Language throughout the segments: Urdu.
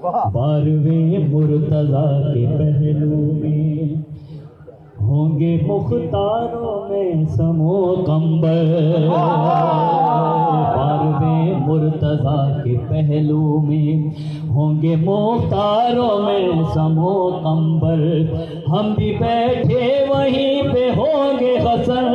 12ویں مرتضیٰ کے پہلو میں ہوں گے مختاروں میں سمو کمبر 12ویں مرتضیٰ کے پہلو میں ہوں گے مختاروں میں سمو کمبر ہم بھی بیٹھے وہیں پہ ہوں گے حسن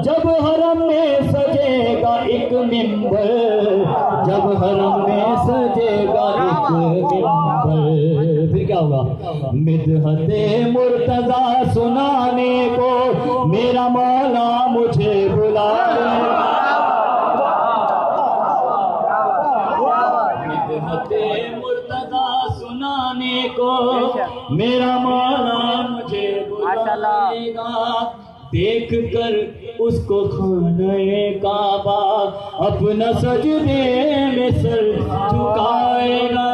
جب حرم میں سجے گا ایک منبر جب حرم میں سجے گا ایک منبر پھر کیا ہوگا مدحت مرتضیٰ سنانے کو میرا مولا مجھے بلائے مدحت مرتضیٰ سنانے کو میرا مولا مجھے بلائے گا دیکھ کر اس کو خانہ کعبہ اپنا سجدے میں سر جھکائے گا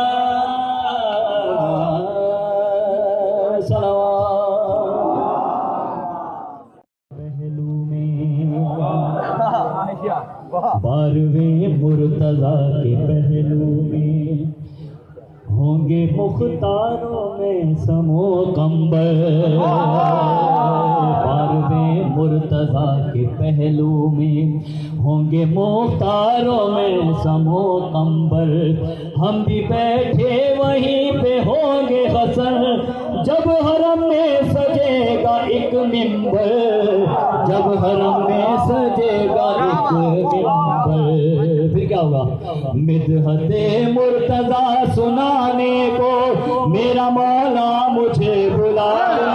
پہلو میں 12ویں مرتضیٰ کے پہلو میں ہوں گے مختاروں میں سمو کمبر 12ویں مرتضیٰ کے پہلو میں ہوں گے مختاروں میں سمو کمبر ہم بھی بیٹھے وہیں پہ ہوں گے حسن جب حرم میں سجے گا ایک منبر جب حرم میں سجے گا ایک منبر پھر کیا ہوگا مدحت مرتضیٰ سنانے کو میرا مولا مجھے بلائے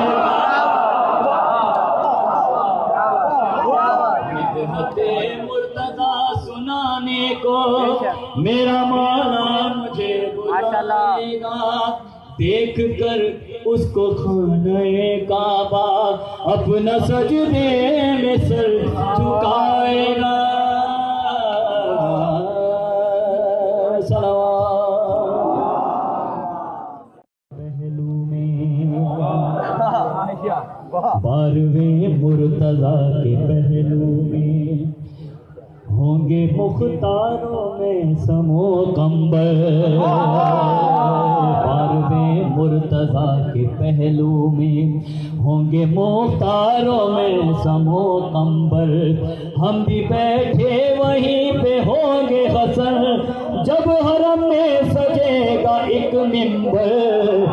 مدحت مرتضیٰ سنانے کو میرا مولا مجھے بلائے گا دیکھ کر اس کو خانہ کعبہ اپنا سجدے میں سر جھکائے گا پہلو میں 12ویں مرتضیٰ کے پہلو میں ہوں گے مختاروں میں سمو کمبر 12ویں مرتضیٰ کے پہلو میں ہوں گے مختاروں میں سمو کمبر ہم بھی بیٹھے وہیں پہ ہوں گے حسن جب حرم میں سجے گا ایک منبر